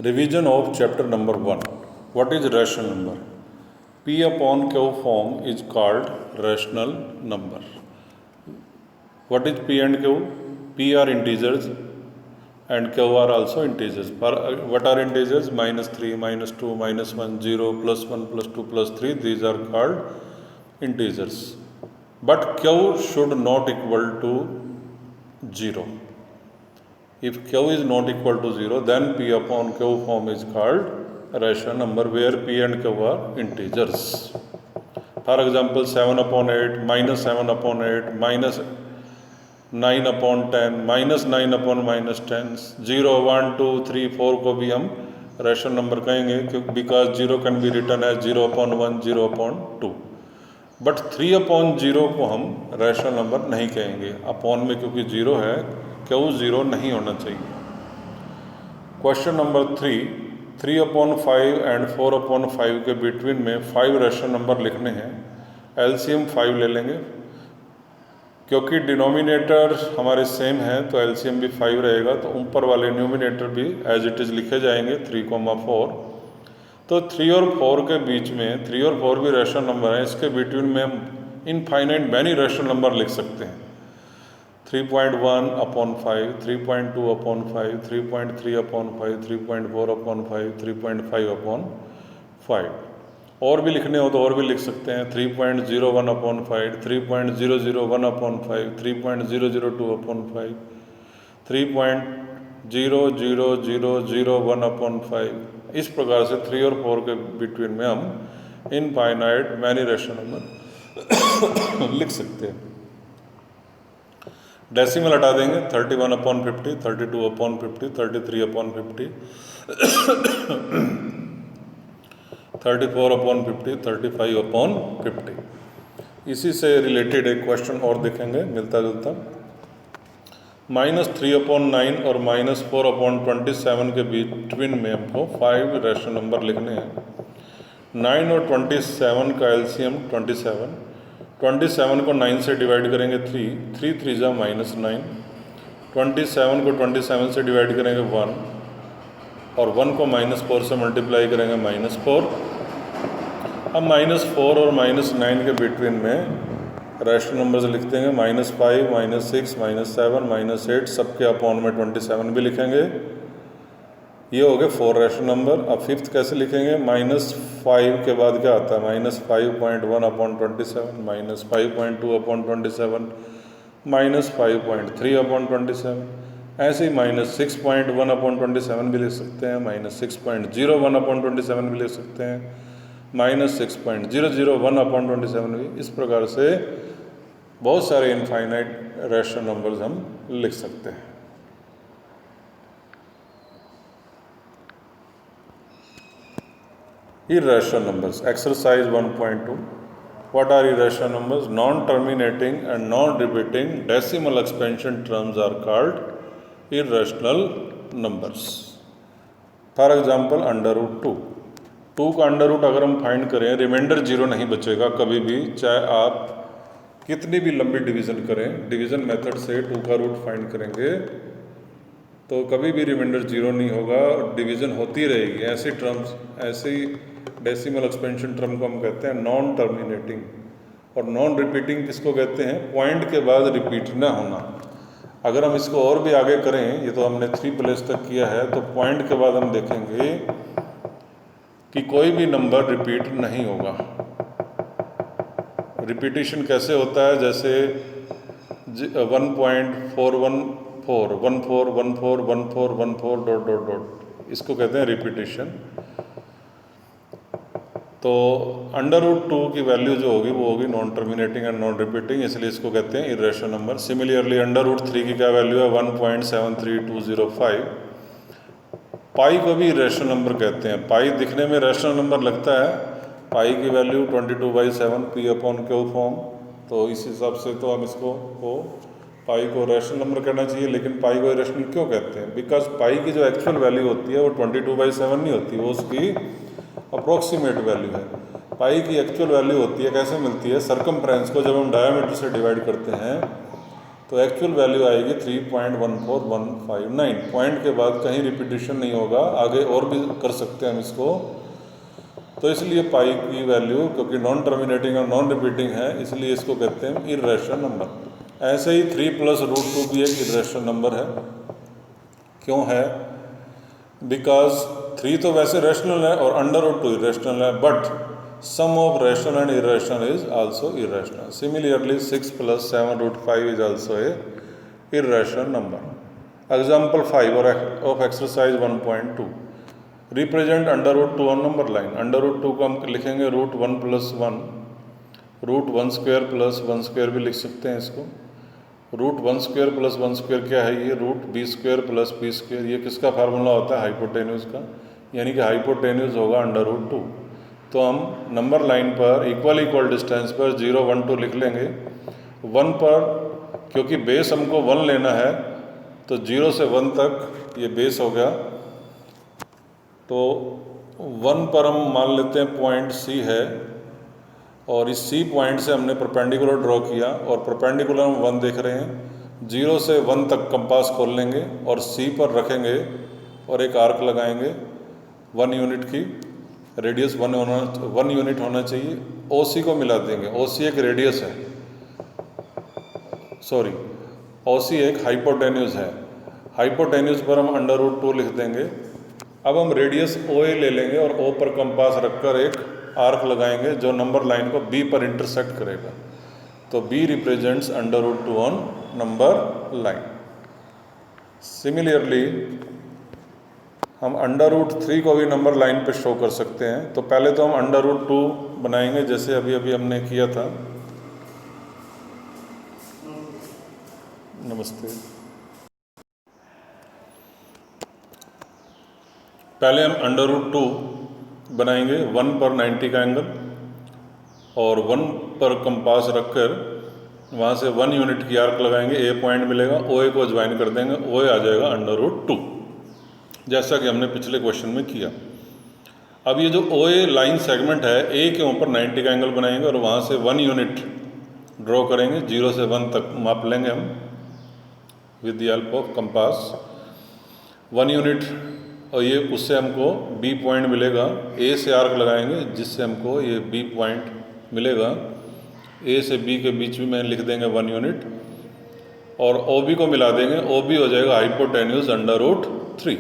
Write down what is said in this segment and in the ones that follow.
Revision of chapter number 1. What is rational number? P upon Q form is called rational number. What is P and Q? P are integers and Q are also integers. What are integers? -3, -2, -1, 0, +1, +2, +3. These are called integers. But Q should not equal to 0. If Q is not equal to 0, then P upon Q form is called rational number, where P and Q are integers. For example, 7 upon 8, -7 upon 8, -9 upon 10, -9 upon -10, 0, 1, 2, 3, 4 को भी हम rational number कहेंगे, because 0 can be written as 0 upon 1, 0 upon 2. But 3 upon 0 को हम rational number नहीं कहेंगे, upon में क्योंकि 0 है, Q 0 नहीं होना चाहिए. Question number 3 upon 5 and 4 upon 5 के बिटवीन में 5 रेशनल नंबर लिखने हैं. एलसीएम 5 ले लेंगे, क्योंकि डिनोमिनेटर हमारे सेम है तो एलसीएम भी 5 रहेगा, तो ऊपर वाले न्यूमिनेटर भी एज इट इज़ लिखे जाएंगे 3,4. तो 3 और 4 के बीच में 3 और 4 भी रेशनल नंबर हैं, इसके बिटवीन में हम इनफाइनाइट मैनी रेशनल नंबर लिख सकते हैं. 3.1 upon 5, 3.2 upon 5, 3.3 upon 5, 3.4 upon 5, 3.5 upon 5. और भी लिखने हो तो और भी लिख सकते हैं. 3.01 upon 5, 3.001 upon 5, 3.002 upon 5, 3.00001 upon 5. इस प्रकार से 3 और 4 के बिटवीन में हम इनफाइनाइट मैनी रेशनल नंबर लिख सकते हैं. डेसिमल हटा देंगे. 31 upon 50, 32 upon 50, 33 upon 50, 34 upon 50, 35 upon 50. इसी से रिलेटेड एक क्वेश्चन और देखेंगे मिलता जुलता. -3 upon 9 और -4 upon 27 के बिटवीन में हमको 5 रेशनल नंबर लिखने हैं. 9 और 27 का एलसीएम 27. 27 को 9 से डिवाइड करेंगे 3, 3 3 जा -9. 27 को 27 से डिवाइड करेंगे 1, और 1 को -4 से मल्टीप्लाई करेंगे -4. अब -4 और -9 के बिटवीन में रेशनल नंबर्स लिख देंगे. -5, -6, -7, -8, सबके अपॉन में 27 भी लिखेंगे. ये हो गए 4 रेशनल नंबर. अब फिफ्थ कैसे लिखेंगे? -5 के बाद क्या आता है? -5.1 upon 27, -5.2 upon 27, -5.3 upon 27. ऐसे ही -6.1 upon 27 भी लिख सकते हैं, -6.01 upon 27 भी लिख सकते हैं, -6.001 upon 27 भी. इस प्रकार से बहुत सारे इनफाइनाइट रेशनल नंबर्स हम लिख सकते हैं. Irrational numbers. Exercise 1.2. What are irrational numbers? Non-terminating and non-repeating decimal expansion terms are called irrational numbers. For example, √2. 2 का अंडर रूट अगर हम फाइंड करें, रिमाइंडर 0 नहीं बचेगा कभी भी, चाहे आप कितनी भी लंबी डिवीज़न करें. डिवीज़न मेथड से 2 का रूट फाइंड करेंगे तो कभी भी रिमाइंडर 0 नहीं होगा, डिवीज़न होती रहेगी. ऐसी टर्म्स, ऐसी डेसिमल एक्सपेंशन टर्म को हम कहते हैं नॉन टर्मिनेटिंग. और नॉन रिपीटिंग किसको कहते हैं? पॉइंट के बाद रिपीट ना होना. अगर हम इसको और भी आगे करें, ये तो हमने 3 प्लेस तक किया है, तो पॉइंट के बाद हम देखेंगे कि कोई भी नंबर रिपीट नहीं होगा. रिपीटिशन कैसे होता है? जैसे 1.414, 14141414 ... इसको कहते हैं रिपीटिशन. तो √2 की वैल्यू जो होगी वो होगी non terminating and non repeating, इसलिए इसको कहते हैं इरेशनल नंबर. सिमिलरली √3 की क्या वैल्यू है? 1.73205. पाई को भी इरेशनल नंबर कहते हैं. पाई दिखने में रेशनल नंबर लगता है. पाई की value 22/7 P upon Q form. तो इस हिसाब से तो हम इसको पाई को रेशनल नंबर कहना चाहिए. लेकिन पाई को इरेशनल क्यों कहते हैं? बिकॉज पाई की जो एक्चुअल वैल्यू होती है वो 22/7 नहीं होती, वो उसकी अप्रोक्सीमेट वैल्यू है. पाई की एक्चुअल वैल्यू होती है, कैसे मिलती है? सर्कमफ्रेंस को जब हम डायमीटर से डिवाइड करते हैं तो एक्चुअल वैल्यू आएगी 3.14159। पॉइंट के बाद कहीं रिपीटिशन नहीं होगा, आगे और भी कर सकते हैं हम इसको। तो इसलिए पाई की वैल्यू क्योंकि नॉन टर्मिनेटिंग और नॉन रिपीटिंग है, इसलिए इसको कहते हैं इर्रेशनल नंबर। ऐसे ही 3 + √2 भी एक इर्रेशनल नंबर है। क्यों है? बिकॉज 3 तो वैसे रेशनल है और √2 इर्रेशनल है, but sum of rational and irrational is also irrational. Similarly 6 + 7√5 is also a irrational number. Example 5 of exercise 1.2, represent √2 on number line. √2 को हम लिखेंगे √1 + 1, √1² + 1² भी लिख सकते हैं इसको। √1² + 1² क्या है? ये √b² + b²। ये किसका फार्मूला होता है? हाइपोटेन्यूज का, यानी कि हाइपोटेन्यूज होगा √2। तो हम नंबर लाइन पर इक्वल डिस्टेंस पर 0, 1, 2 लिख लेंगे। 1 पर क्योंकि बेस हमको 1 लेना है, तो 0 से 1 तक ये बेस हो गया। तो 1 पर हम मान लेते हैं पॉइंट C है, और इस C पॉइंट से हमने परपेंडिकुलर ड्रॉ किया, और परपेंडिकुलर हम 1 देख रहे हैं। 0 से 1 तक कंपास खोल लेंगे और C पर रखेंगे और एक आर्क लगाएंगे 1 यूनिट की। रेडियस 1 यूनिट होना चाहिए। OC को मिला देंगे। OC एक रेडियस है, सॉरी, OC एक हाइपोटेन्यूज है। हाइपोटेन्यूज पर हम √2 लिख देंगे। अब हम रेडियस OA ले लेंगे और O पर कंपास रखकर एक आर्क लगाएंगे जो नंबर लाइन को B पर इंटरसेक्ट करेगा। तो B represents √2 on number line. Similarly हम √3 को भी नंबर लाइन पे शो कर सकते हैं। तो पहले तो हम √2 बनाएंगे जैसे अभी अभी हमने किया था। नमस्ते। पहले हम √2 बनाएंगे 1 पर 90 का एंगल, और 1 पर कंपास रखकर वहाँ से 1 यूनिट की आर्क लगाएंगे। A पॉइंट मिलेगा, OA को ज्वाइन कर देंगे, OA आ जाएगा √2, जैसा कि हमने पिछले क्वेश्चन में किया। अब ये जो OA लाइन सेगमेंट है, A के ऊपर 90 का एंगल बनाएंगे और वहाँ से 1 यूनिट ड्रॉ करेंगे। 0 से 1 तक माप लेंगे हम with the help of compass. 1 unit, और ये उससे हमको B पॉइंट मिलेगा। A से आर्क लगाएंगे जिससे हमको ये B पॉइंट मिलेगा। A से B के बीच में लिख देंगे 1 यूनिट, और OB को मिला देंगे। OB हो जाएगा हाइपोटेन्यूज √3।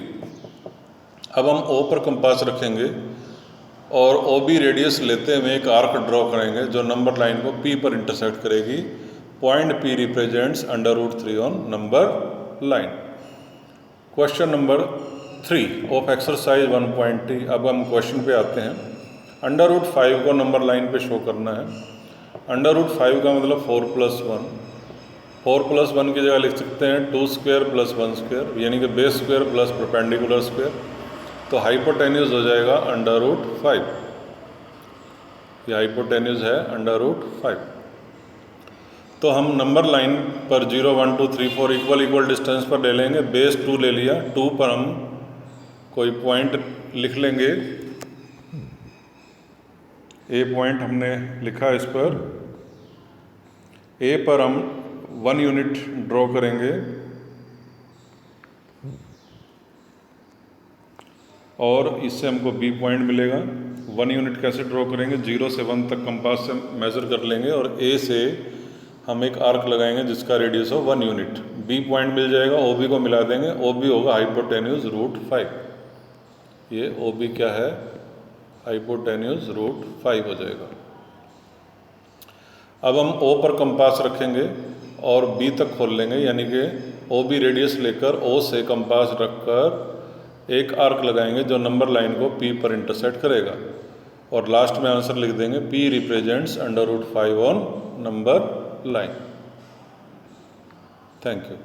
अब हम O पर कंपास रखेंगे और OB रेडियस लेते हुए एक आर्क ड्रॉ करेंगे जो नंबर लाइन को P पर इंटरसेक्ट करेगी। Point P represents √3 on number line. Question number 3 of exercise 1.3। अब हम क्वेश्चन पे आते हैं। √5 को नंबर लाइन पे शो करना है। √5 का मतलब 4 + 1। 4 + 1 की जगह लिख सकते हैं 2² + 1², यानी कि base square plus perpendicular square. तो हाइपोटेन्यूज हो जाएगा √5। ये हाइपोटेन्यूज है √5। तो हम नंबर लाइन पर 0, 1, 2, 3, 4 इक्वल डिस्टेंस पर ले लेंगे। बेस 2 ले लिया। 2 पर हम कोई पॉइंट लिख लेंगे। A पॉइंट हमने लिखा इस पर। A पर हम 1 यूनिट ड्रॉ करेंगे, और इससे हमको B पॉइंट मिलेगा। 1 यूनिट कैसे ड्रॉ करेंगे? 0 से 1 तक कंपास से मेज़र कर लेंगे और A से हम एक आर्क लगाएंगे जिसका रेडियस हो 1 यूनिट। B पॉइंट मिल जाएगा, OB को मिला देंगे। OB होगा हाइपोटेन्यूज √5। ये OB क्या है? हाइपोटेन्यूज √5 हो जाएगा। अब हम O पर कंपास रखेंगे और B तक खोल लेंगे, यानी कि OB रेडियस लेकर O से कंपास रखकर एक आर्क लगाएंगे जो नंबर लाइन को P पर इंटरसेक्ट करेगा, और लास्ट में आंसर लिख देंगे P represents √5 on number line. Thank you.